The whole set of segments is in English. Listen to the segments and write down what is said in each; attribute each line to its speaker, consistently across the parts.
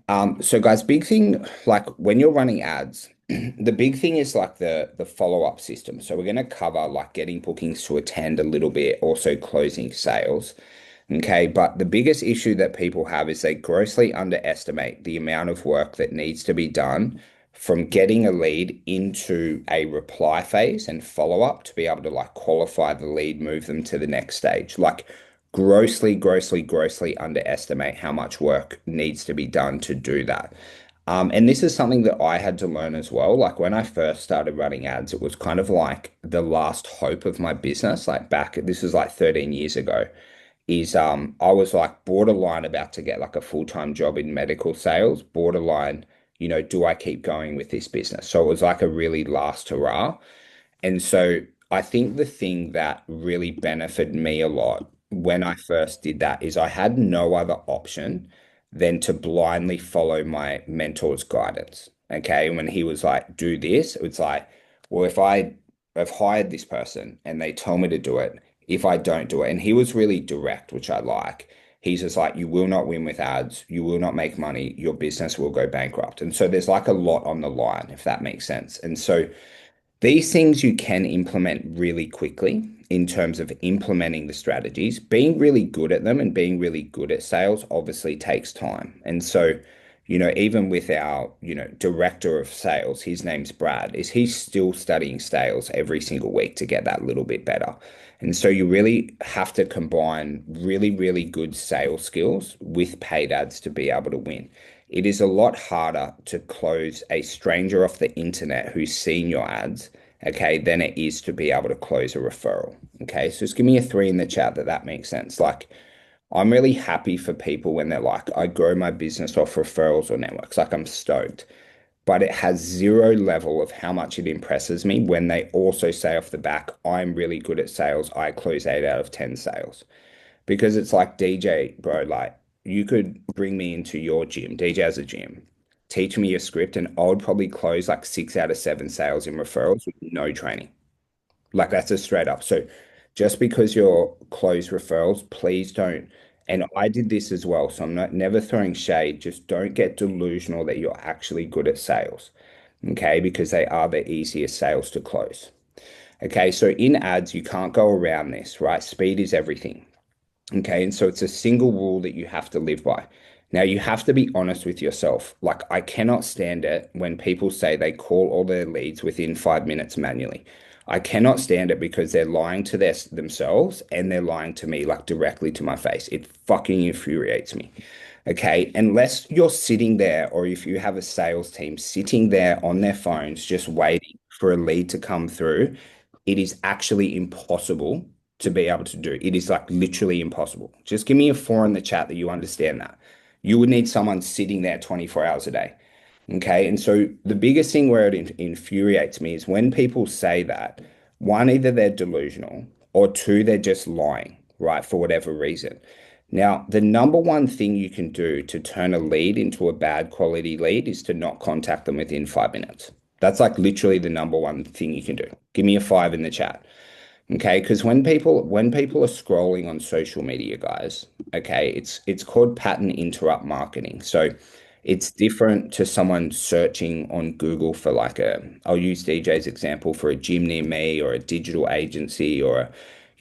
Speaker 1: Alright. So guys, big thing, like when you're running ads, the big thing is like the follow-up system. So we're gonna cover like getting bookings to attend a little bit, also closing sales. Okay, but the biggest issue that people have is they grossly underestimate the amount of work that needs to be done from getting a lead into a reply phase and follow up to be able to like qualify the lead, move them to the next stage. Like grossly underestimate how much work needs to be done to do that. And this is something that I had to learn as well. Like when I first started running ads, it was kind of like the last hope of my business. Like back, this was like 13 years ago is I was like borderline about to get like a full-time job in medical sales, borderline, do I keep going with this business? So it was like a really last hurrah. And so I think the thing that really benefited me a lot when I first did that is I had no other option than to blindly follow my mentor's guidance. Okay. And when he was like, do this, it's like, well, if I have hired this person and they tell me to do it, if I don't do it, and he was really direct, which I like, he's just like, you will not win with ads, you will not make money, your business will go bankrupt. And so there's like a lot on the line, if that makes sense. And so these things you can implement really quickly in terms of implementing the strategies. Being really good at them and being really good at sales obviously takes time. And so, even with our, director of sales, his name's Brad, is he's still studying sales every single week to get that little bit better. And so you really have to combine really good sales skills with paid ads to be able to win. It is a lot harder to close a stranger off the internet who's seen your ads, okay, than it is to be able to close a referral. Okay, so just give me a three in the chat that makes sense. Like, I'm really happy for people when they're like, I grow my business off referrals or networks. Like, I'm stoked. But it has zero level of how much it impresses me when they also say off the back, I'm really good at sales. I close 8 out of 10 sales. Because it's like DJ, bro, like you could bring me into your gym, DJ has a gym, teach me a script, and I would probably close like 6 out of 7 sales in referrals with no training. Like that's a straight up. So just because you're closed referrals, please don't. And I did this as well. So I'm not never throwing shade. Just don't get delusional that you're actually good at sales. Okay. Because they are the easiest sales to close. Okay. So in ads, you can't go around this, right? Speed is everything. Okay. And so it's a single rule that you have to live by. Now, you have to be honest with yourself. Like, I cannot stand it when people say they call all their leads within 5 minutes manually. I cannot stand it because they're lying to themselves and they're lying to me, like directly to my face. It fucking infuriates me. Okay. Unless you're sitting there, or if you have a sales team sitting there on their phones just waiting for a lead to come through, it is actually impossible to be able to do. It is like literally impossible. Just give me a four in the chat that you understand that. You would need someone sitting there 24 hours a day. Okay. And so the biggest thing where it infuriates me is when people say that, one, either they're delusional, or two, they're just lying, right? For whatever reason. Now, the number one thing you can do to turn a lead into a bad quality lead is to not contact them within 5 minutes. That's like literally the number one thing you can do. Give me a five in the chat. Okay, because when people are scrolling on social media, guys, okay, it's called pattern interrupt marketing. So it's different to someone searching on Google for like I'll use DJ's example for a gym near me or a digital agency or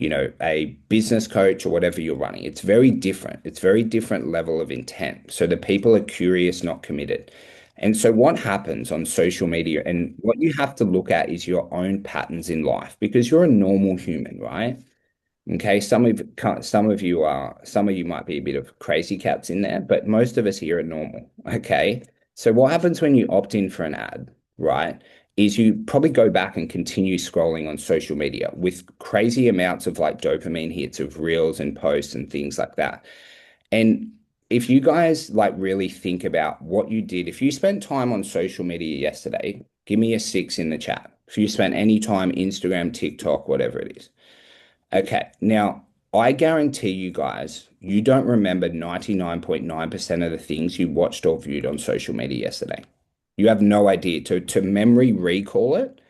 Speaker 1: a business coach or whatever you're running. It's very different. It's very different level of intent. So the people are curious, not committed. And so what happens on social media and what you have to look at is your own patterns in life because you're a normal human, right? Okay, some of you might be a bit of crazy cats in there, but most of us here are normal. Okay. So what happens when you opt in for an ad, right? Is you probably go back and continue scrolling on social media with crazy amounts of like dopamine hits of reels and posts and things like that. And if you guys like really think about what you did, if you spent time on social media yesterday, give me a six in the chat. If you spent any time Instagram, TikTok, whatever it is. Okay, now I guarantee you guys, you don't remember 99.9% of the things you watched or viewed on social media yesterday. You have no idea. To memory recall it,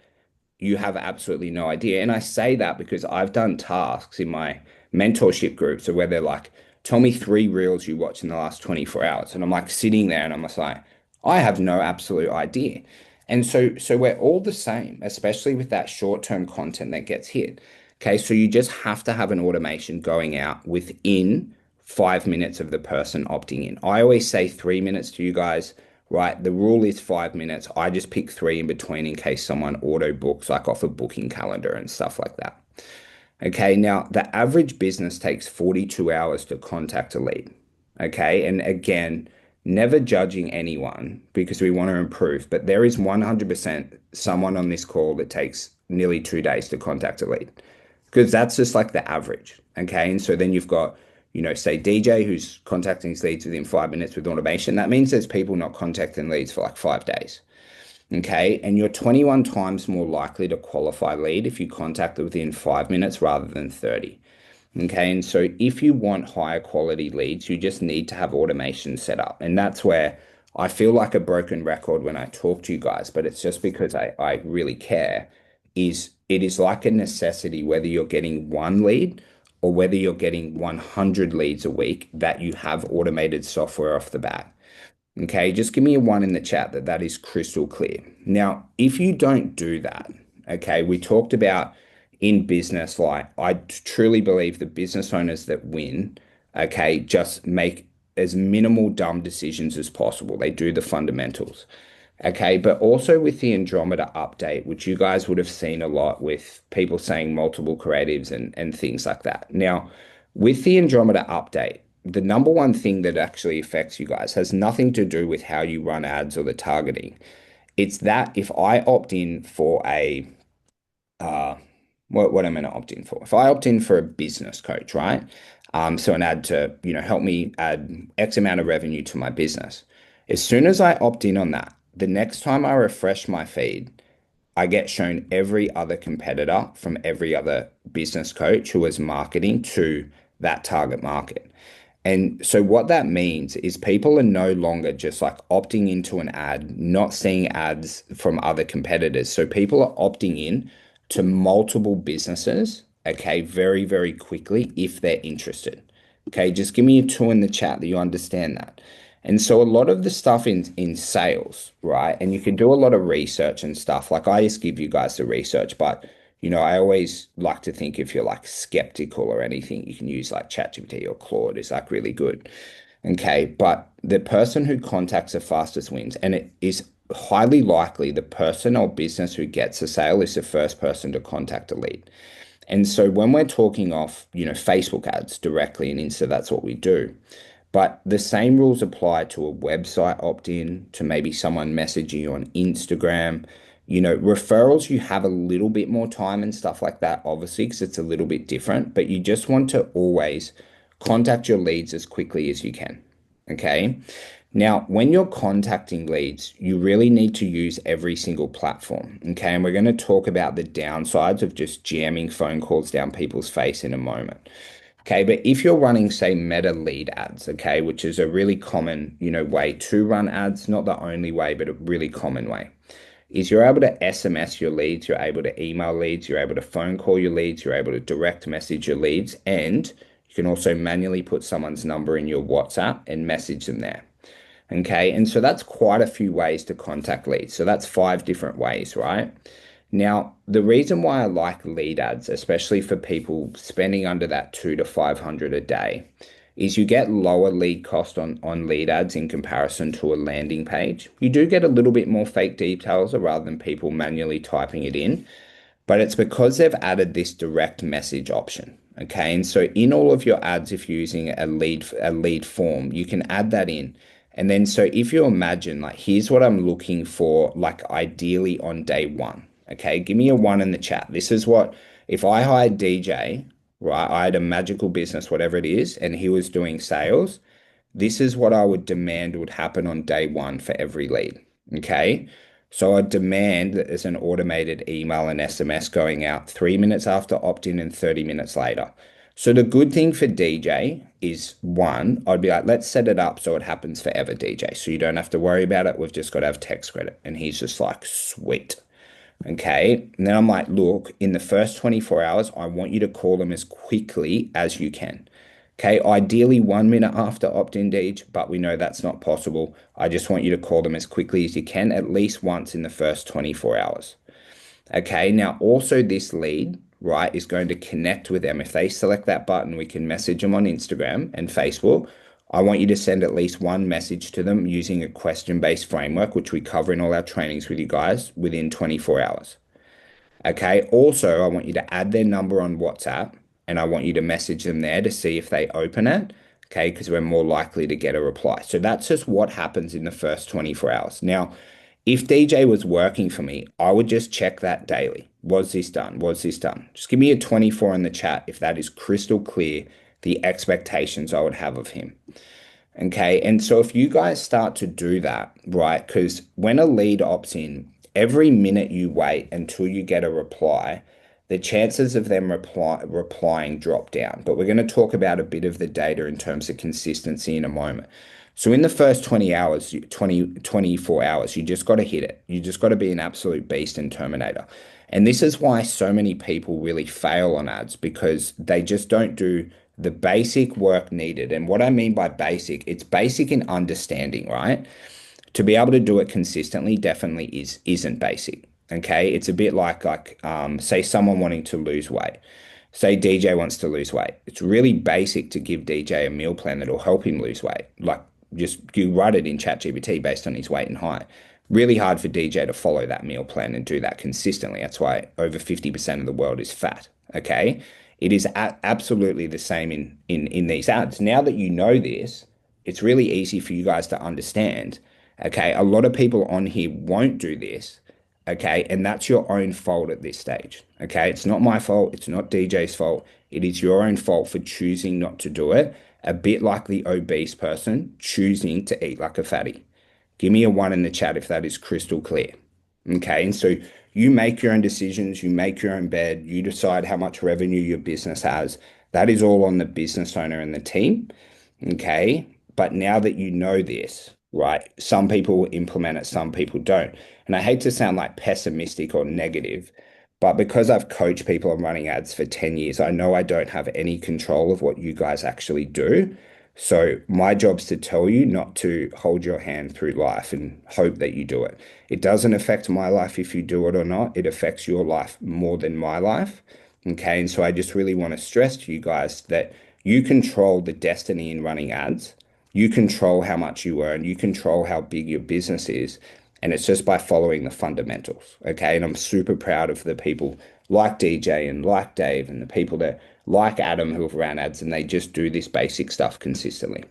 Speaker 1: you have absolutely no idea. And I say that because I've done tasks in my mentorship groups where they're like, tell me three reels you watched in the last 24 hours. And I'm like sitting there and I'm just like, I have no absolute idea. And so we're all the same, especially with that short-term content that gets hit. Okay, so you just have to have an automation going out within 5 minutes of the person opting in. I always say 3 minutes to you guys, right? The rule is 5 minutes. I just pick three in between in case someone auto books, like off a booking calendar and stuff like that. Okay, now the average business takes 42 hours to contact a lead. Okay, and again, never judging anyone because we want to improve, but there is 100% someone on this call that takes nearly 2 days to contact a lead because that's just like the average. Okay, and so then you've got, say DJ who's contacting his leads within 5 minutes with automation. That means there's people not contacting leads for like 5 days. Okay. And you're 21 times more likely to qualify lead if you contact it within 5 minutes rather than 30. Okay. And so if you want higher quality leads, you just need to have automation set up. And that's where I feel like a broken record when I talk to you guys, but it's just because I really care, is it is like a necessity whether you're getting one lead or whether you're getting 100 leads a week that you have automated software off the bat. Okay, just give me a one in the chat that that is crystal clear. Now, if you don't do that, okay, we talked about in business, like I truly believe the business owners that win, okay, just make as minimal dumb decisions as possible. They do the fundamentals. Okay, but also with the Andromeda update, which you guys would have seen a lot with people saying multiple creatives and things like that. Now, with the Andromeda update, the number one thing that actually affects you guys has nothing to do with how you run ads or the targeting. It's that if I opt in for a uh, what am I going to opt in for? If I opt in for a business coach, right? So an ad to, help me add X amount of revenue to my business. As soon as I opt in on that, the next time I refresh my feed, I get shown every other competitor from every other business coach who is marketing to that target market. And so what that means is people are no longer just like opting into an ad, not seeing ads from other competitors. So people are opting in to multiple businesses, okay, very, very quickly if they're interested. Okay, just give me a two in the chat that you understand that. And so a lot of the stuff in sales, right? And you can do a lot of research and stuff. Like I just give you guys the research, but I always like to think if you're like skeptical or anything, you can use like ChatGPT or Claude is like really good. Okay, but the person who contacts the fastest wins, and it is highly likely the person or business who gets a sale is the first person to contact a lead. And so when we're talking off, Facebook ads directly and Insta, that's what we do. But the same rules apply to a website opt-in, to maybe someone messaging you on Instagram. Referrals, you have a little bit more time and stuff like that, obviously, because it's a little bit different, but you just want to always contact your leads as quickly as you can. Okay. Now, when you're contacting leads, you really need to use every single platform. Okay. And we're going to talk about the downsides of just jamming phone calls down people's face in a moment. Okay, but if you're running, say, Meta lead ads, okay, which is a really common, way to run ads, not the only way, but a really common way, is you're able to SMS your leads, you're able to email leads, you're able to phone call your leads, you're able to direct message your leads, and you can also manually put someone's number in your WhatsApp and message them there. Okay, and so that's quite a few ways to contact leads. So that's five different ways, right? Now, the reason why I like lead ads, especially for people spending under that 2 to 500 a day, is you get lower lead cost on lead ads in comparison to a landing page. You do get a little bit more fake details rather than people manually typing it in, but it's because they've added this direct message option. Okay, and so in all of your ads, if you're using a lead form, you can add that in. And then so if you imagine like here's what I'm looking for, like ideally on day one. Okay, give me a one in the chat. This is what if I hired DJ, right? I had a magical business, whatever it is, and he was doing sales. This is what I would demand would happen on day one for every lead. Okay. So I demand that there's an automated email and SMS going out 3 minutes after opt-in and 30 minutes later. So the good thing for DJ is one, I'd be like, let's set it up so it happens forever, DJ. So you don't have to worry about it. We've just got to have text credit. And he's just like, sweet. Okay. And then I'm like, look, in the first 24 hours, I want you to call them as quickly as you can. Okay, ideally 1 minute after opt-in, Deej, but we know that's not possible. I just want you to call them as quickly as you can, at least once in the first 24 hours. Okay, now also this lead, right, is going to connect with them. If they select that button, we can message them on Instagram and Facebook. I want you to send at least one message to them using a question-based framework, which we cover in all our trainings with you guys within 24 hours. Okay. Also, I want you to add their number on WhatsApp and I want you to message them there to see if they open it. Okay. Because we're more likely to get a reply. So that's just what happens in the first 24 hours. Now, if DJ was working for me, I would just check that daily. Was this done? Was this done? Just give me a 24 in the chat if that is crystal clear, the expectations I would have of him. Okay. And so if you guys start to do that, right? Because when a lead opts in, every minute you wait until you get a reply, the chances of them replying drop down. But we're going to talk about a bit of the data in terms of consistency in a moment. So in the first 20 hours, 24 hours, you just got to hit it. You just got to be an absolute beast and Terminator. And this is why so many people really fail on ads because they just don't do the basic work needed. And what I mean by basic, it's basic in understanding, right? To be able to do it consistently definitely isn't basic. Okay. It's a bit like say someone wanting to lose weight. Say DJ wants to lose weight. It's really basic to give DJ a meal plan that'll help him lose weight. Like just you write it in ChatGPT based on his weight and height. Really hard for DJ to follow that meal plan and do that consistently. That's why over 50% of the world is fat. Okay. It is absolutely the same in these ads. Now that you know this, it's really easy for you guys to understand. Okay. A lot of people on here won't do this. Okay. And that's your own fault at this stage. Okay. It's not my fault. It's not DJ's fault. It is your own fault for choosing not to do it. A bit like the obese person choosing to eat like a fatty. Give me a one in the chat if that is crystal clear. Okay. And so you make your own decisions, you make your own bed, you decide how much revenue your business has. That is all on the business owner and the team. Okay. But now that you know this, right, some people implement it, some people don't. And I hate to sound like pessimistic or negative, but because I've coached people on running ads for 10 years, I know I don't have any control of what you guys actually do. So my job's to tell you not to hold your hand through life and hope that you do it. It doesn't affect my life if you do it or not. It affects your life more than my life. Okay. And so I just really want to stress to you guys that you control the destiny in running ads. You control how much you earn. You control how big your business is. And it's just by following the fundamentals. Okay. And I'm super proud of the people like DJ and like Dave and the people that like Adam who have ran ads and they just do this basic stuff consistently.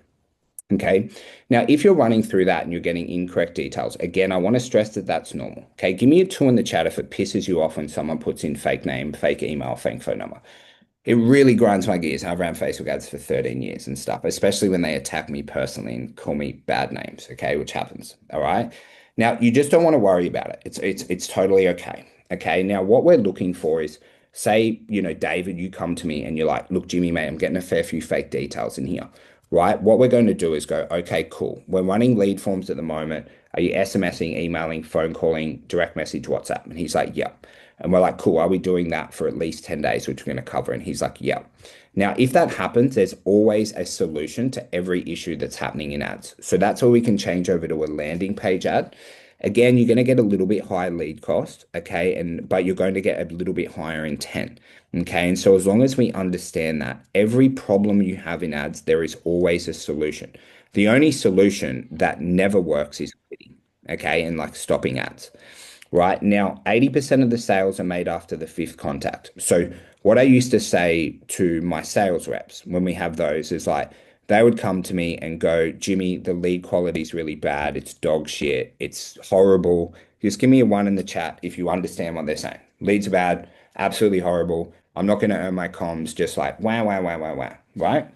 Speaker 1: Okay. Now, if you're running through that and you're getting incorrect details, again, I want to stress that that's normal. Okay. Give me a two in the chat if it pisses you off when someone puts in fake name, fake email, fake phone number. It really grinds my gears. I've ran Facebook ads for 13 years and stuff, especially when they attack me personally and call me bad names, okay, which happens. All right. Now, you just don't want to worry about it. It's totally okay. Okay. Now, what we're looking for is say, David, you come to me and you're like, look, Jimmy, mate, I'm getting a fair few fake details in here. Right. What we're going to do is go, okay, cool. We're running lead forms at the moment. Are you SMSing, emailing, phone calling, direct message, WhatsApp? And he's like, yeah. And we're like, cool, are we doing that for at least 10 days, which we're going to cover? And he's like, yeah. Now, if that happens, there's always a solution to every issue that's happening in ads. So that's where we can change over to a landing page ad. Again, you're going to get a little bit higher lead cost, okay? But you're going to get a little bit higher intent, okay? And so as long as we understand that every problem you have in ads, there is always a solution. The only solution that never works is quitting, okay? And like stopping ads. Right now, 80% of the sales are made after the fifth contact. So, what I used to say to my sales reps when we have those is like, they would come to me and go, Jimmy, the lead quality is really bad. It's dog shit. It's horrible. Just give me a one in the chat if you understand what they're saying. Leads are bad, absolutely horrible. I'm not going to earn my comms, just like, wow, wow, wow, wow, wow. Right?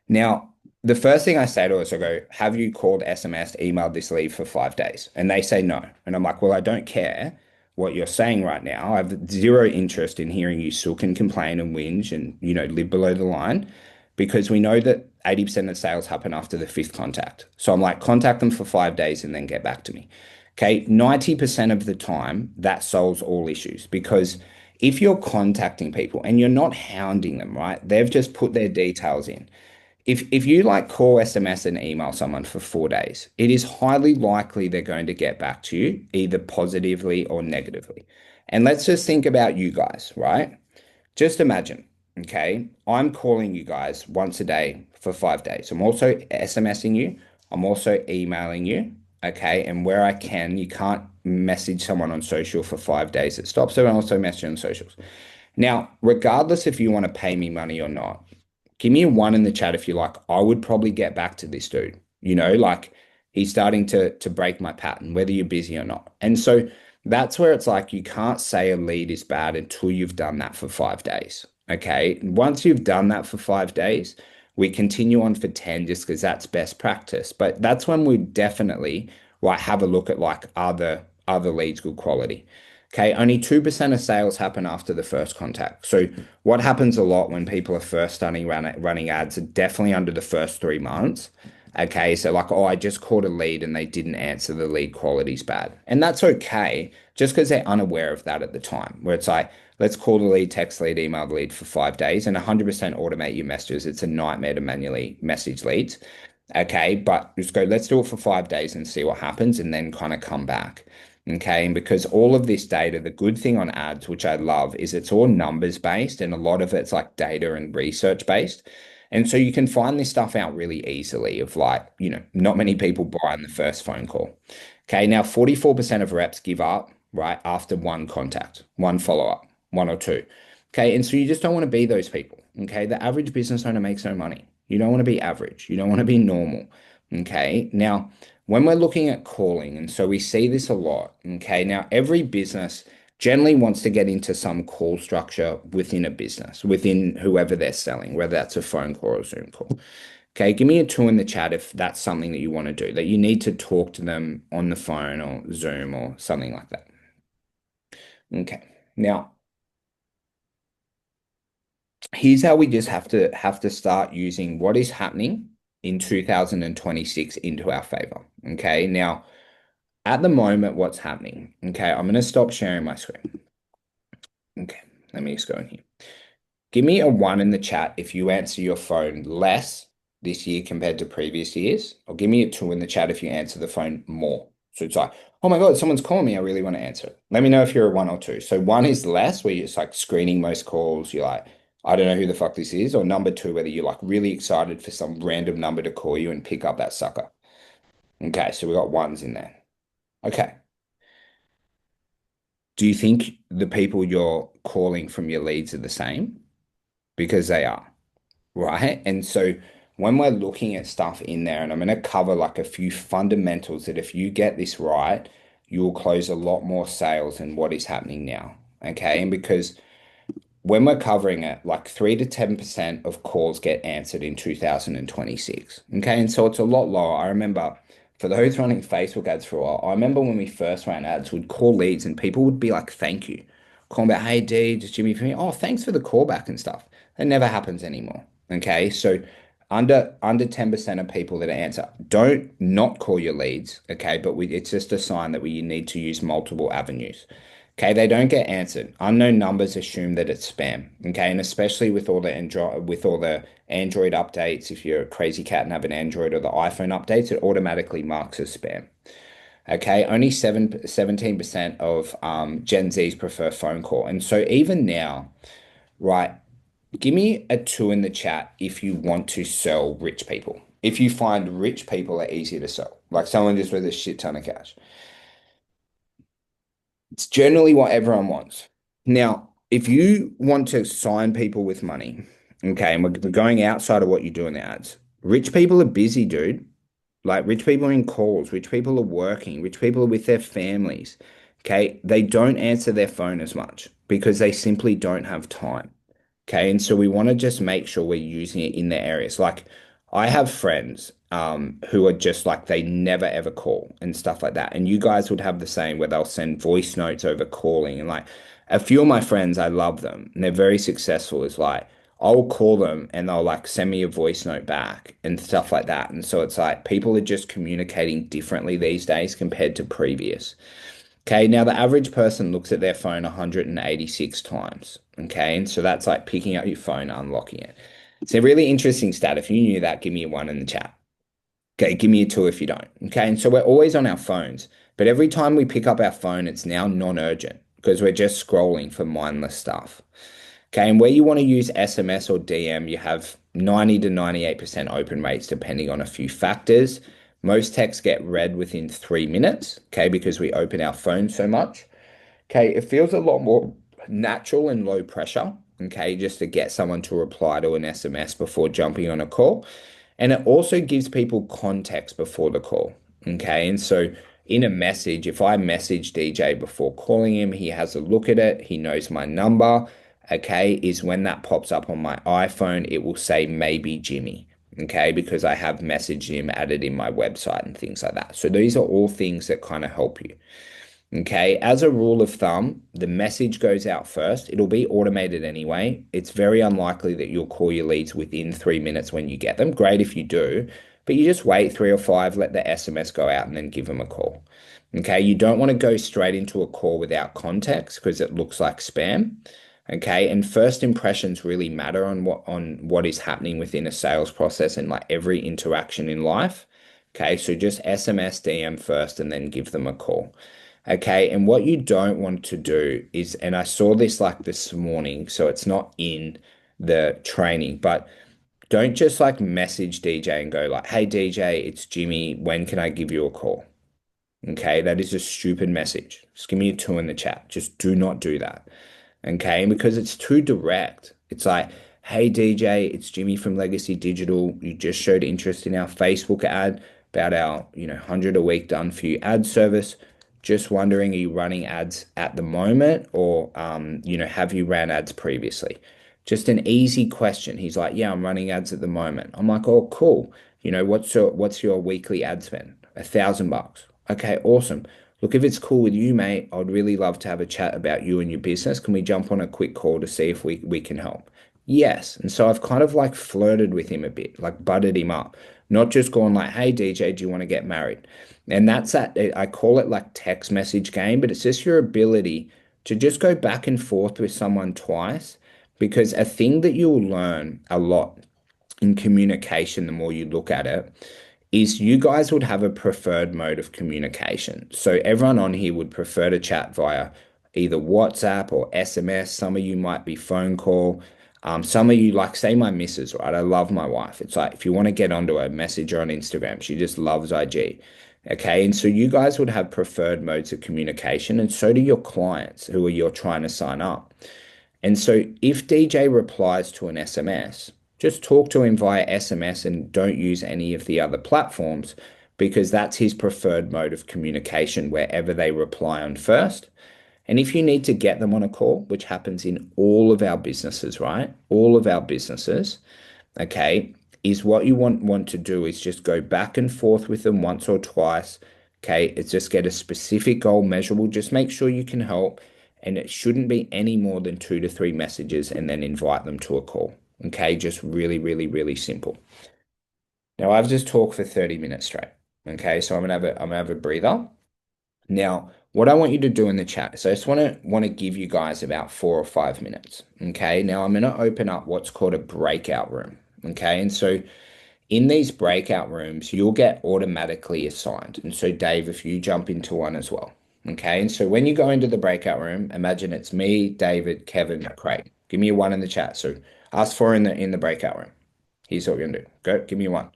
Speaker 1: Now, the first thing I say to us, I go, have you called, SMS, emailed this lead for 5 days? And they say no. And I'm like, well, I don't care what you're saying right now. I have zero interest in hearing you sook and complain and whinge and, live below the line because we know that 80% of sales happen after the fifth contact. So I'm like, contact them for 5 days and then get back to me. Okay. 90% of the time, that solves all issues because If you're contacting people and you're not hounding them, right? They've just put their details in. If you like call, SMS, and email someone for 4 days, it is highly likely they're going to get back to you either positively or negatively. And let's just think about you guys, right? Just imagine, okay, I'm calling you guys once a day for 5 days. I'm also SMSing you. I'm also emailing you, okay? And where I can, you can't message someone on social for 5 days. It stops. So I also message on socials. Now, regardless if you want to pay me money or not, give me a one in the chat if you like. I would probably get back to this dude. Like he's starting to break my pattern, whether you're busy or not. And so that's where it's like you can't say a lead is bad until you've done that for 5 days. Okay. Once you've done that for 5 days, we continue on for 10 just because that's best practice. But that's when we definitely like have a look at like other leads good quality. Okay, only 2% of sales happen after the first contact. So what happens a lot when people are first starting running ads are definitely under the first 3 months. Okay, so like, oh, I just called a lead and they didn't answer, the lead quality's bad. And that's okay, just because they're unaware of that at the time, where it's like, let's call the lead, text lead, email the lead for 5 days and 100% automate your messages. It's a nightmare to manually message leads. Okay, but just go, let's do it for 5 days and see what happens and then kind of come back. Okay, and because all of this data, the good thing on ads, which I love, is it's all numbers based and a lot of it's like data and research based. And so you can find this stuff out really easily of like, not many people buy on the first phone call. Okay, now 44% of reps give up, right, after one contact, one follow-up, one or two. Okay, and so you just don't want to be those people. Okay, the average business owner makes no money. You don't want to be average. You don't want to be normal. Okay, now when we're looking at calling, and so we see this a lot. Okay, now every business generally wants to get into some call structure within a business, within whoever they're selling, whether that's a phone call or a Zoom call. Okay, give me a two in the chat if that's something that you want to do, that you need to talk to them on the phone or Zoom or something like that. Okay, now here's how we just have to start using what is happening in 2026 into our favor. Okay, now at the moment, what's happening? Okay, I'm going to stop sharing my screen. Okay, let me just go in here. Give me a one in the chat if you answer your phone less this year compared to previous years, or give me a two in the chat if you answer the phone more. So it's like, oh my God, someone's calling me. I really want to answer it. Let me know if you're a one or two. So one is less, where you're just like screening most calls. You're like, I don't know who the fuck this is. Or number two, whether you're like really excited for some random number to call you and pick up that sucker. Okay, so we got ones in there. Okay. Do you think the people you're calling from your leads are the same? Because they are, right? And so when we're looking at stuff in there, and I'm going to cover like a few fundamentals that if you get this right, you'll close a lot more sales than what is happening now. Okay. And because when we're covering it, like 3 to 10% of calls get answered in 2026. Okay. And so it's a lot lower. I remember for those running Facebook ads for a while, I remember when we first ran ads, we'd call leads and people would be like, thank you. Calling back, hey D, just Jimmy for me. Oh, thanks for the callback and stuff. That never happens anymore. Okay. So under 10% of people that answer, don't not call your leads. Okay. But it's just a sign that we need to use multiple avenues. Okay, they don't get answered. Unknown numbers assume that it's spam. Okay, and especially with all the Android updates, if you're a crazy cat and have an Android or the iPhone updates, it automatically marks as spam. Okay, only 17% of Gen Zs prefer phone call. And so even now, right, give me a two in the chat if you want to sell rich people. If you find rich people are easy to sell, like someone just with a shit ton of cash. It's generally what everyone wants. Now, if you want to sign people with money, okay, and we're going outside of what you do in the ads, rich people are busy, dude. Like rich people are in calls, rich people are working, rich people are with their families. Okay, they don't answer their phone as much because they simply don't have time. Okay, and so we want to just make sure we're using it in their areas. Like I have friends who are just like they never ever call and stuff like that. And you guys would have the same where they'll send voice notes over calling. And like a few of my friends, I love them and they're very successful. Is like I'll call them and they'll like send me a voice note back and stuff like that. And so it's like people are just communicating differently these days compared to previous. Okay, now the average person looks at their phone 186 times. Okay, and so that's like picking up your phone, unlocking it. It's a really interesting stat. If you knew that, give me a one in the chat. Okay, give me a two if you don't. Okay, and so we're always on our phones, but every time we pick up our phone, it's now non-urgent because we're just scrolling for mindless stuff. Okay, and where you want to use SMS or DM, you have 90 to 98% open rates depending on a few factors. Most texts get read within 3 minutes, okay, because we open our phone so much. Okay, it feels a lot more natural and low pressure, okay, just to get someone to reply to an SMS before jumping on a call. And it also gives people context before the call. Okay. And so in a message, if I message DJ before calling him, he has a look at it, he knows my number. Okay. Is when that pops up on my iPhone, it will say maybe Jimmy. Okay. Because I have messaged him added in my website and things like that. So these are all things that kind of help you. Okay, as a rule of thumb, the message goes out first. It'll be automated anyway. It's very unlikely that you'll call your leads within 3 minutes when you get them. Great if you do, but you just wait three or five, let the SMS go out, and then give them a call. Okay, you don't want to go straight into a call without context because it looks like spam. Okay, and first impressions really matter on what is happening within a sales process and like every interaction in life. Okay, so just SMS DM first and then give them a call. Okay, and what you don't want to do is, and I saw this like this morning, so it's not in the training, but don't just like message DJ and go like, "Hey DJ, it's Jimmy. When can I give you a call?" Okay, that is a stupid message. Just give me a two in the chat. Just do not do that. Okay, because it's too direct. It's like, hey DJ, it's Jimmy from Legacy Digital. You just showed interest in our Facebook ad about our, 100 a week done for you ad service. Just wondering, are you running ads at the moment or, have you ran ads previously? Just an easy question. He's like, yeah, I'm running ads at the moment. I'm like, oh, cool. What's your weekly ad spend? $1,000. Okay, awesome. Look, if it's cool with you, mate, I'd really love to have a chat about you and your business. Can we jump on a quick call to see if we can help? Yes. And so I've kind of like flirted with him a bit, like buttered him up, not just going like, hey, DJ, do you want to get married? And that's that. I call it like text message game, but it's just your ability to just go back and forth with someone twice, because a thing that you'll learn a lot in communication, the more you look at it, is you guys would have a preferred mode of communication. So everyone on here would prefer to chat via either WhatsApp or SMS. Some of you might be phone call. Some of you, like, say my missus, right? I love my wife. It's like if you want to get onto a messenger on Instagram, she just loves IG. Okay. And so you guys would have preferred modes of communication, and so do your clients who are you're trying to sign up. And so if DJ replies to an SMS, just talk to him via SMS and don't use any of the other platforms, because that's his preferred mode of communication wherever they reply on first. And if you need to get them on a call, which happens in all of our businesses, right? All of our businesses, okay, is what you want to do is just go back and forth with them once or twice. Okay, it's just get a specific goal measurable. Just make sure you can help, and it shouldn't be any more than two to three messages, and then invite them to a call. Okay, just really, really, really simple. Now I've just talked for 30 minutes straight. Okay, so I'm gonna have a breather. Now, what I want you to do in the chat, so I just want to give you guys about 4 or 5 minutes. Okay, now I'm gonna open up what's called a breakout room. Okay, and so in these breakout rooms, you'll get automatically assigned. And so, Dave, if you jump into one as well. Okay. And so when you go into the breakout room, imagine it's me, David, Kevin, Craig. Give me a one in the chat. So ask for in the breakout room. Here's what we're gonna do. Go, give me a one.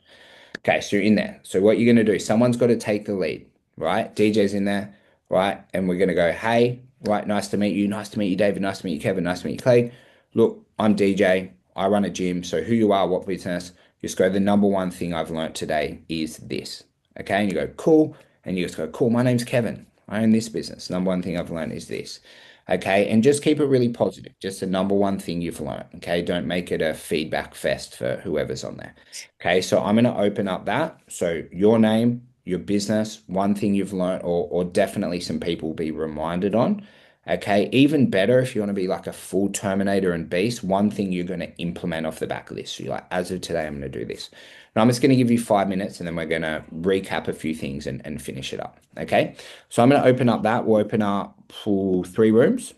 Speaker 1: Okay, so you're in there. So what you're gonna do, someone's got to take the lead, right? DJ's in there, right? And we're gonna go, hey, right, nice to meet you. Nice to meet you, David. Nice to meet you, Kevin. Nice to meet you, Craig. Look, I'm DJ. I run a gym. So who you are, what business? Just go, the number one thing I've learned today is this. Okay, and you go, cool. And you just go, cool, my name's Kevin. I own this business. Number one thing I've learned is this. Okay, and just keep it really positive. Just the number one thing you've learned. Okay, don't make it a feedback fest for whoever's on there. Okay, so I'm going to open up that. So your name, your business, one thing you've learned, or definitely some people will be reminded on. Okay, even better if you want to be like a full Terminator and Beast, one thing you're going to implement off the back of this. So you're like, as of today, I'm going to do this. And I'm just going to give you 5 minutes and then we're going to recap a few things and finish it up. Okay, so I'm going to open up that. We'll open up for 3 rooms.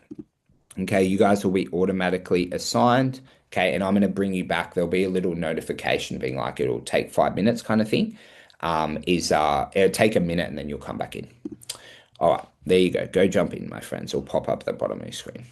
Speaker 1: Okay, you guys will be automatically assigned. Okay, and I'm going to bring you back. There'll be a little notification being like it'll take 5 minutes kind of thing. It'll take a minute and then you'll come back in. All right, there you go. Go jump in, my friends. It'll pop up at the bottom of your screen.